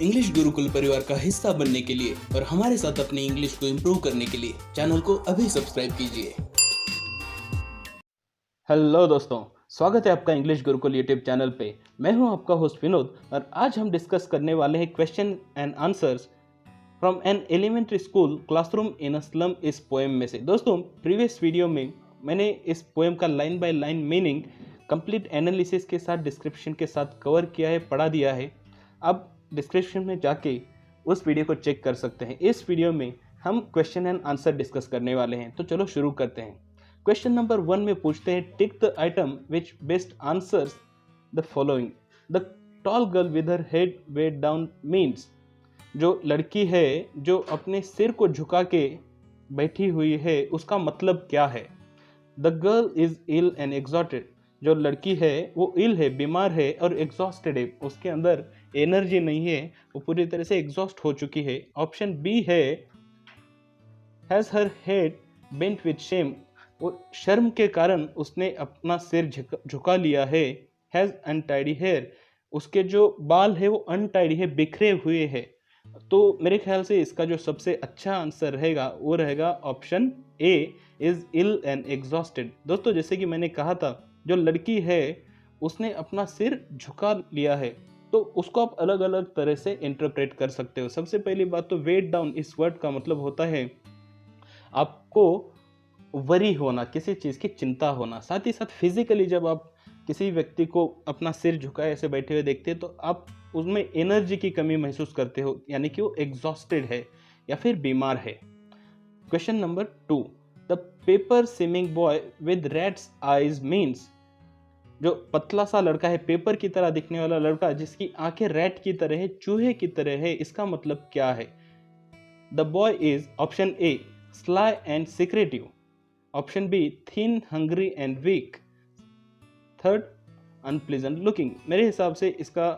English Gurukul परिवार का हिस्सा बनने के लिए और हमारे साथ अपनी इंग्लिश को इम्प्रूव करने के लिए चैनल को अभी सब्सक्राइब कीजिए। हेलो दोस्तों, स्वागत है आपका इंग्लिश गुरुकुल यूट्यूब चैनल पे। मैं हूं आपका होस्ट विनोद और आज हम डिस्कस करने वाले हैं question and answers from an elementary school classroom in a slum इस पोएम में से। दोस्तों, प्रीवियस वीडियो में मैंने इस पोएम का line by line meaning complete analysis के साथ डिस्क्रिप्शन के साथ कवर किया है, पढ़ा दिया है। अब डिस्क्रिप्शन में जाके उस वीडियो को चेक कर सकते हैं। इस वीडियो में हम क्वेश्चन एंड आंसर डिस्कस करने वाले हैं, तो चलो शुरू करते हैं। क्वेश्चन नंबर 1 में पूछते हैं, tick the item which best answers the following. The tall girl with her head weighed down means, जो लड़की है जो अपने सिर को झुका के बैठी हुई है, उसका मतलब क्या है। The girl is ill and exhausted, जो लड़की है वो इल है, बीमार है और एग्जॉस्टेड है, उसके अंदर एनर्जी नहीं है, वो पूरी तरह से एग्जॉस्ट हो चुकी है। ऑप्शन बी है, has her head bent with shame, वो शर्म के कारण उसने अपना सिर झुका लिया है। हैज अनटाइडी हेयर, उसके जो बाल है वो अनटाइडी है, बिखरे हुए है। तो मेरे ख्याल से इसका जो सबसे अच्छा आंसर रहेगा वो रहेगा option A, is ill and exhausted. दोस्तों, जैसे कि मैंने कहा था, जो लड़की है उसने अपना सिर झुका लिया है, तो उसको आप अलग अलग तरह से इंटरप्रेट कर सकते हो। सबसे पहली बात तो वेट डाउन इस वर्ड का मतलब होता है आपको वरी होना, किसी चीज़ की चिंता होना। साथ ही साथ फिजिकली जब आप किसी व्यक्ति को अपना सिर झुकाए ऐसे बैठे हुए देखते हैं, तो आप उसमें एनर्जी की कमी महसूस करते हो, यानी कि वो एग्जॉस्टेड है या फिर बीमार है। Question number 2, the paper swimming boy with rats eyes means, जो पतला सा लड़का है, पेपर की तरह दिखने वाला लड़का जिसकी आंखें रैट की तरह है, चूहे की तरह है, इसका मतलब क्या है। The boy is option A, sly and secretive. Option B, thin hungry and weak. Third, unpleasant looking. मेरे हिसाब से इसका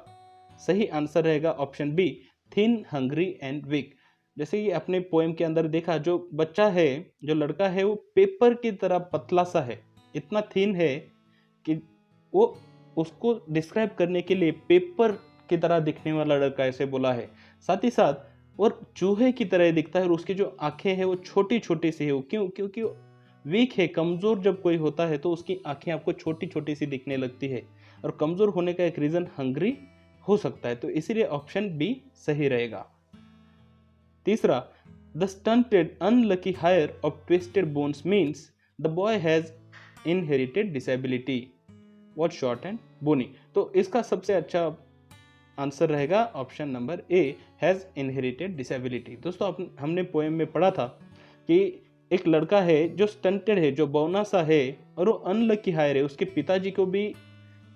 सही आंसर रहेगा option B, thin hungry and weak. जैसे कि अपने पोएम के अंदर देखा, जो बच्चा है, जो लड़का है, वो पेपर की तरह पतला सा है, इतना थिन है कि वो उसको डिस्क्राइब करने के लिए पेपर की तरह दिखने वाला लड़का ऐसे बोला है। साथ ही साथ और चूहे की तरह दिखता है, और उसकी जो आंखें हैं वो छोटी छोटी सी है। वो क्यों? क्योंकि वीक है, कमज़ोर जब कोई होता है तो उसकी आंखें आपको छोटी छोटी सी दिखने लगती है, और कमज़ोर होने का एक रीज़न हंग्री हो सकता है, तो इसीलिए ऑप्शन बी सही रहेगा। तीसरा, the stunted unlucky heir of twisted bones means the boy has inherited disability, what short and bony. तो इसका सबसे अच्छा आंसर रहेगा option number A, has inherited disability. दोस्तों, हमने पोएम में पढ़ा था कि एक लड़का है जो स्टंटेड है, जो बौना सा है, और वो अनलकी हायर है, उसके पिताजी को भी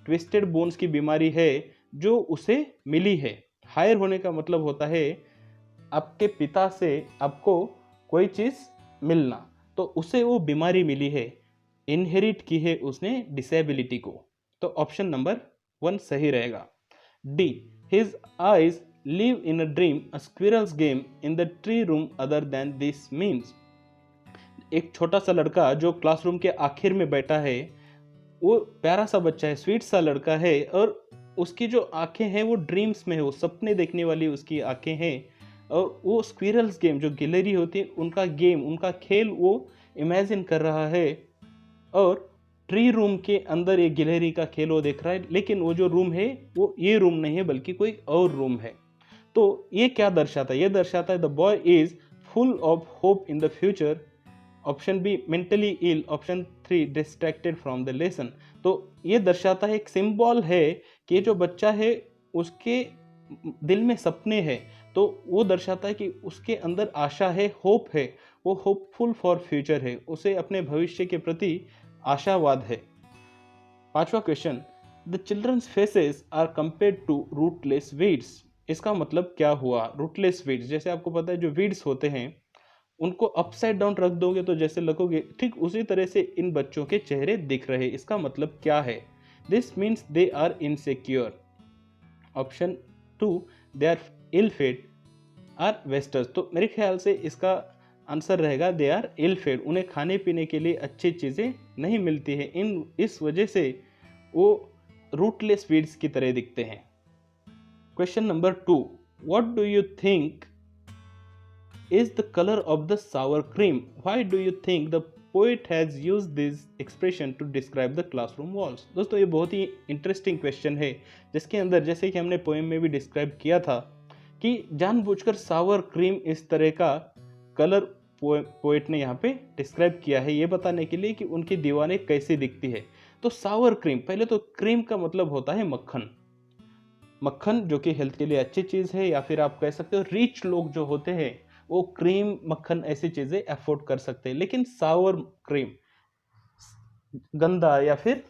ट्विस्टेड बोन्स की बीमारी है जो उसे मिली है। हायर होने का मतलब होता है आपके पिता से आपको कोई चीज़ मिलना, तो उसे वो बीमारी मिली है, इनहेरिट की है उसने डिसेबिलिटी को। तो ऑप्शन नंबर 1 सही रहेगा। D, his eyes live in a dream a squirrels game in the tree room other than this means, एक छोटा सा लड़का जो क्लासरूम के आखिर में बैठा है, वो प्यारा सा बच्चा है, स्वीट सा लड़का है, और उसकी जो आंखें हैं वो ड्रीम्स में है, वो सपने देखने वाली उसकी आंखें हैं, और वो स्क्विरल्स गेम, जो गिलहरी होती है उनका गेम, उनका खेल वो इमेजिन कर रहा है, और ट्री रूम के अंदर एक गिलहरी का खेल वो देख रहा है, लेकिन वो जो रूम है वो ये रूम नहीं है बल्कि कोई और रूम है। तो ये क्या दर्शाता है? ये दर्शाता है the boy is full of hope in the future. Option B, mentally ill. Option 3, distracted from the lesson. तो ये दर्शाता है, एक सिंबल है कि ये जो बच्चा है उसके दिल में सपने हैं, तो वो दर्शाता है कि उसके अंदर आशा है, होप है, वो होपफुल फॉर फ्यूचर है, उसे अपने भविष्य के प्रति आशावाद है। पांचवा question, the children's faces are compared to rootless weeds. इसका मतलब क्या हुआ? रूटलेस वीड्स, जैसे आपको पता है जो वीड्स होते हैं उनको अपसाइड डाउन रख दोगे तो जैसे लगोगे, ठीक उसी तरह से इन बच्चों के चेहरे दिख रहे। इसका मतलब क्या है? This means they are insecure. Option 2, they are ill fed are wasters. तो मेरे ख्याल से इसका आंसर रहेगा दे आर इल फेड, उन्हें खाने पीने के लिए अच्छी चीज़ें नहीं मिलती है, इस वजह से वो रूटलेस वीड्स की तरह दिखते हैं। Question number 2, what do you think is the color of the sour cream? Why do you think the poet has used this expression to describe the classroom walls? दोस्तों ये बहुत ही इंटरेस्टिंग क्वेश्चन है, जिसके अंदर जैसे कि हमने पोएम में भी डिस्क्राइब किया था कि जानबूझकर सावर क्रीम इस तरह का कलर पोएट ने यहाँ पे डिस्क्राइब किया है, ये बताने के लिए कि उनकी दीवारें कैसी दिखती है। तो सावर क्रीम, पहले तो क्रीम का मतलब होता है मक्खन, मक्खन जो कि हेल्थ के लिए अच्छी चीज़ है, या फिर आप कह सकते हो रिच लोग जो होते हैं वो क्रीम मक्खन ऐसी चीज़ें अफोर्ड कर सकते हैं। लेकिन सावर क्रीम गंदा या फिर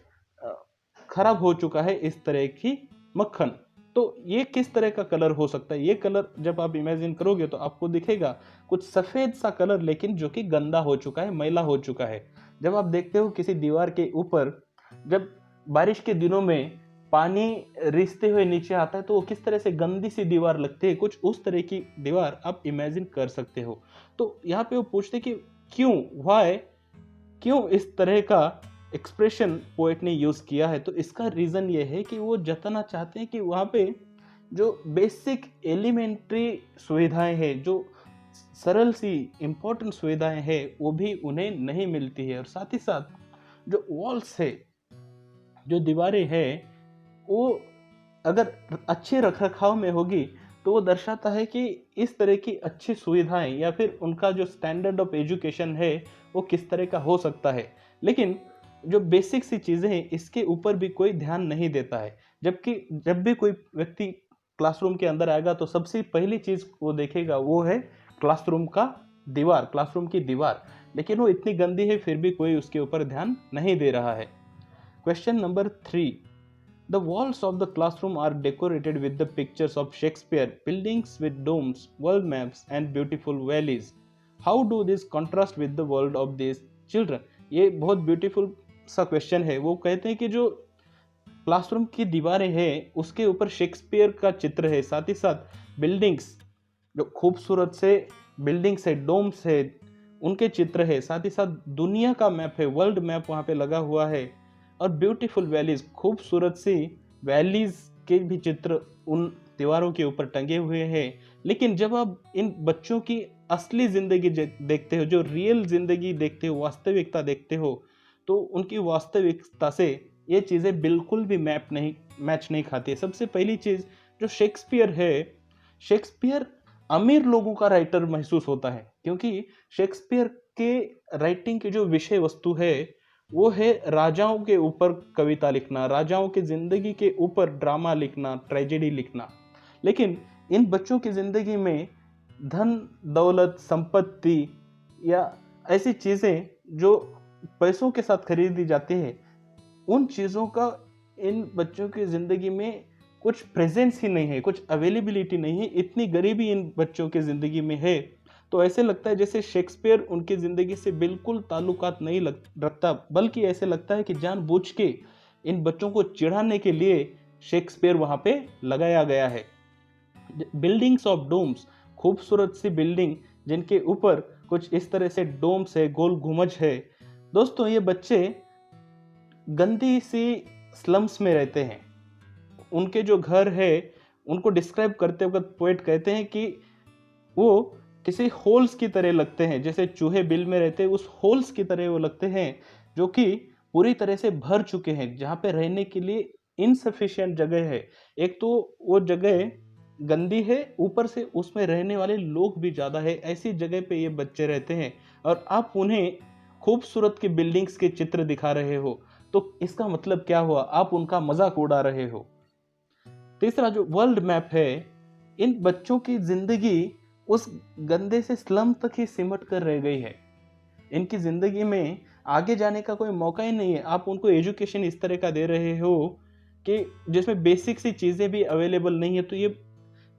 खराब हो चुका है इस तरह की मक्खन, तो ये किस तरह का कलर हो सकता है? ये कलर जब आप इमेजिन करोगे तो आपको दिखेगा कुछ सफ़ेद सा कलर, लेकिन जो कि गंदा हो चुका है, मैला हो चुका है। जब आप देखते हो किसी दीवार के ऊपर जब बारिश के दिनों में पानी रिसते हुए नीचे आता है तो वो किस तरह से गंदी सी दीवार लगती है, कुछ उस तरह की दीवार आप इमेजिन कर सकते हो। तो यहाँ पे वो पूछते कि क्यों, व्हाई, क्यों इस तरह का एक्सप्रेशन पोएट ने यूज़ किया है? तो इसका रीज़न ये है कि वो जताना चाहते हैं कि वहाँ पे जो बेसिक एलिमेंट्री सुविधाएं हैं, जो सरल सी इम्पोर्टेंट सुविधाएं हैं, वो भी उन्हें नहीं मिलती है। और साथ ही साथ जो वॉल्स है, जो दीवारें हैं, वो अगर अच्छे रखरखाव में होगी तो वो दर्शाता है कि इस तरह की अच्छी सुविधाएं या फिर उनका जो स्टैंडर्ड ऑफ एजुकेशन है वो किस तरह का हो सकता है। लेकिन जो बेसिक सी चीज़ें हैं इसके ऊपर भी कोई ध्यान नहीं देता है। जबकि जब भी कोई व्यक्ति क्लासरूम के अंदर आएगा तो सबसे पहली चीज़ वो देखेगा वो है क्लासरूम का दीवार, क्लासरूम की दीवार, लेकिन वो इतनी गंदी है फिर भी कोई उसके ऊपर ध्यान नहीं दे रहा है। Question number 3, the walls of the classroom are decorated with the pictures of Shakespeare, buildings with domes, world maps, and beautiful valleys. How do these contrast with the world of these children? ये बहुत beautiful सा question है। वो कहते हैं कि जो classroom की दीवारें हैं उसके ऊपर शेक्सपियर का चित्र है, साथ ही साथ बिल्डिंग्स, जो खूबसूरत से बिल्डिंग्स है, डोम्स है, उनके चित्र है, साथ ही साथ दुनिया का मैप है, वर्ल्ड मैप वहाँ पे लगा हुआ है, और ब्यूटीफुल वैलीज, खूबसूरत सी वैलीज के भी चित्र उन दीवारों के ऊपर टंगे हुए हैं। लेकिन जब आप इन बच्चों की असली ज़िंदगी देखते हो, जो रियल ज़िंदगी देखते हो, वास्तविकता देखते हो, तो उनकी वास्तविकता से ये चीज़ें बिल्कुल भी मैच नहीं खाती है। सबसे पहली चीज़, जो शेक्सपियर है, शेक्सपियर अमीर लोगों का राइटर महसूस होता है, क्योंकि शेक्सपियर के राइटिंग की जो विषय वस्तु है वो है राजाओं के ऊपर कविता लिखना, राजाओं की ज़िंदगी के ऊपर ड्रामा लिखना, ट्रेजेडी लिखना। लेकिन इन बच्चों की ज़िंदगी में धन दौलत, संपत्ति या ऐसी चीज़ें जो पैसों के साथ खरीदी जाती है, उन चीज़ों का इन बच्चों की ज़िंदगी में कुछ प्रेजेंस ही नहीं है, कुछ अवेलेबिलिटी नहीं है। इतनी गरीबी इन बच्चों की ज़िंदगी में है, तो ऐसे लगता है जैसे शेक्सपियर उनकी ज़िंदगी से बिल्कुल ताल्लुकात नहीं रखता, बल्कि ऐसे लगता है कि जानबूझ के इन बच्चों को चिढ़ाने के लिए शेक्सपियर वहाँ पे लगाया गया है। बिल्डिंग्स ऑफ डोम्स, खूबसूरत सी बिल्डिंग जिनके ऊपर कुछ इस तरह से डोम्स है, गोल घुमज है। दोस्तों ये बच्चे गंदी सी स्लम्स में रहते हैं। उनके जो घर है उनको डिस्क्राइब करते वक्त पोएट कहते हैं कि वो किसी होल्स की तरह लगते हैं, जैसे चूहे बिल में रहते हैं उस होल्स की तरह वो लगते हैं, जो कि पूरी तरह से भर चुके हैं, जहाँ पे रहने के लिए इनसफिशिएंट जगह है। एक तो वो जगह गंदी है, ऊपर से उसमें रहने वाले लोग भी ज़्यादा है। ऐसी जगह पे ये बच्चे रहते हैं और आप उन्हें खूबसूरत की बिल्डिंग्स के चित्र दिखा रहे हो, तो इसका मतलब क्या हुआ? आप उनका मजाक उड़ा रहे हो। तीसरा जो वर्ल्ड मैप है, इन बच्चों की जिंदगी उस गंदे से स्लम तक ही सिमट कर रह गई है। इनकी ज़िंदगी में आगे जाने का कोई मौका ही नहीं है। आप उनको एजुकेशन इस तरह का दे रहे हो कि जिसमें बेसिक सी चीज़ें भी अवेलेबल नहीं है, तो ये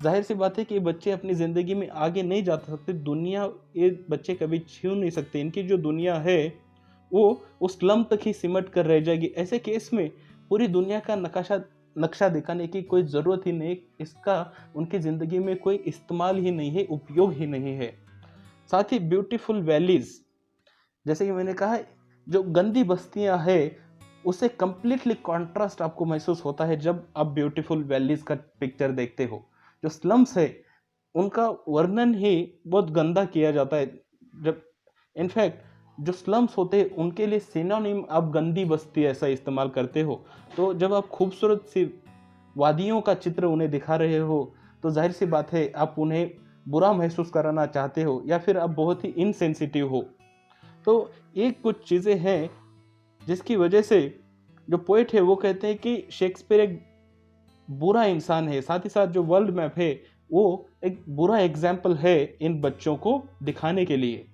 जाहिर सी बात है कि ये बच्चे अपनी ज़िंदगी में आगे नहीं जा सकते। दुनिया ये बच्चे कभी छू नहीं सकते। इनकी जो दुनिया है वो उस स्लम तक ही सिमट कर रह जाएगी। ऐसे केस में पूरी दुनिया का नक्शा दिखाने की कोई ज़रूरत ही नहीं, इसका उनकी ज़िंदगी में कोई इस्तेमाल ही नहीं है, उपयोग ही नहीं है। साथ ही ब्यूटीफुल वैलीज़, जैसे कि मैंने कहा, जो गंदी बस्तियां हैं उससे कम्प्लीटली कॉन्ट्रास्ट आपको महसूस होता है जब आप ब्यूटीफुल वैलीज़ का पिक्चर देखते हो। जो स्लम्स है उनका वर्णन ही बहुत गंदा किया जाता है। जब इनफैक्ट जो स्लम्स होते हैं उनके लिए सिनोनिम आप गंदी बस्ती ऐसा इस्तेमाल करते हो। तो जब आप खूबसूरत सी वादियों का चित्र उन्हें दिखा रहे हो तो जाहिर सी बात है आप उन्हें बुरा महसूस कराना चाहते हो या फिर आप बहुत ही इनसेंसिटिव हो। तो ये कुछ चीज़ें हैं जिसकी वजह से जो पोएट है वो कहते हैं कि शेक्सपियर एक बुरा इंसान है, साथ ही साथ जो वर्ल्ड मैप है वो एक बुरा एग्जाम्पल है इन बच्चों को दिखाने के लिए।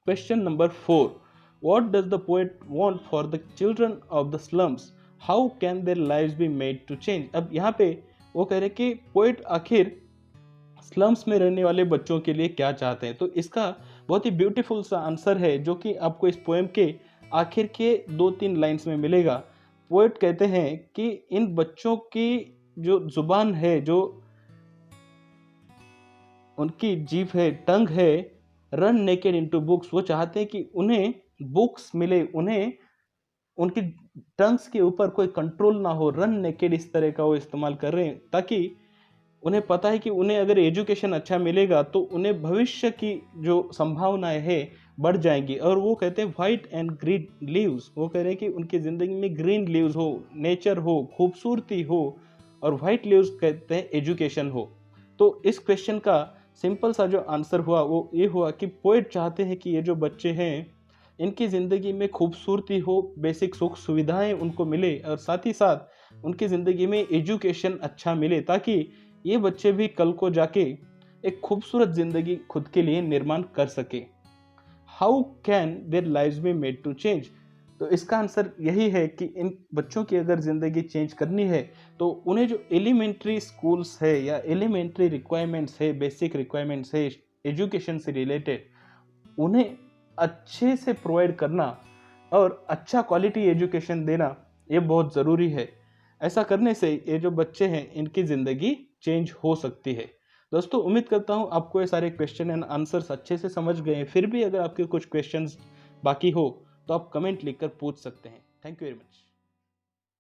Question number 4, what does the poet want for the children of the slums, how can their lives be made to change. अब यहाँ पे वो कह रहे कि पोएट आखिर स्लम्स में रहने वाले बच्चों के लिए क्या चाहते हैं। तो इसका बहुत ही ब्यूटीफुल सा आंसर है जो कि आपको इस पोएम के आखिर के 2-3 लाइन्स में मिलेगा। पोएट कहते हैं कि इन बच्चों की जो जुबान है, जो उनकी जीभ है, टंग है, रन नेकेड इनटू बुक्स, वो चाहते हैं कि उन्हें बुक्स मिले, उन्हें उनकी टंग्स के ऊपर कोई कंट्रोल ना हो। रन नेकेड इस तरह का वो इस्तेमाल कर रहे हैं ताकि उन्हें पता है कि उन्हें अगर एजुकेशन अच्छा मिलेगा तो उन्हें भविष्य की जो संभावनाएं है बढ़ जाएंगी। और वो कहते हैं वाइट एंड ग्रीन लीव्स, वो कह रहे हैं कि उनकी ज़िंदगी में ग्रीन लीव्स हो, नेचर हो, खूबसूरती हो, और वाइट लीव्स कहते हैं एजुकेशन हो। तो इस क्वेश्चन का सिंपल सा जो आंसर हुआ वो ये हुआ कि पोएट चाहते हैं कि ये जो बच्चे हैं इनकी ज़िंदगी में खूबसूरती हो, बेसिक सुख सुविधाएं उनको मिले और साथ ही साथ उनकी ज़िंदगी में एजुकेशन अच्छा मिले ताकि ये बच्चे भी कल को जाके एक खूबसूरत ज़िंदगी खुद के लिए निर्माण कर सके। How can their lives be made to change. तो इसका आंसर यही है कि इन बच्चों की अगर ज़िंदगी चेंज करनी है तो उन्हें जो एलिमेंट्री स्कूल्स है या एलिमेंट्री रिक्वायरमेंट्स है, बेसिक रिक्वायरमेंट्स है एजुकेशन से रिलेटेड, उन्हें अच्छे से प्रोवाइड करना और अच्छा क्वालिटी एजुकेशन देना ये बहुत ज़रूरी है। ऐसा करने से ये जो बच्चे हैं इनकी ज़िंदगी चेंज हो सकती है। दोस्तों उम्मीद करता हूँ आपको ये सारे क्वेश्चन एंड आंसर्स अच्छे से समझ गए हैं। फिर भी अगर आपके कुछ क्वेश्चंस बाकी हो तो आप कमेंट लिखकर पूछ सकते हैं। Thank you very much.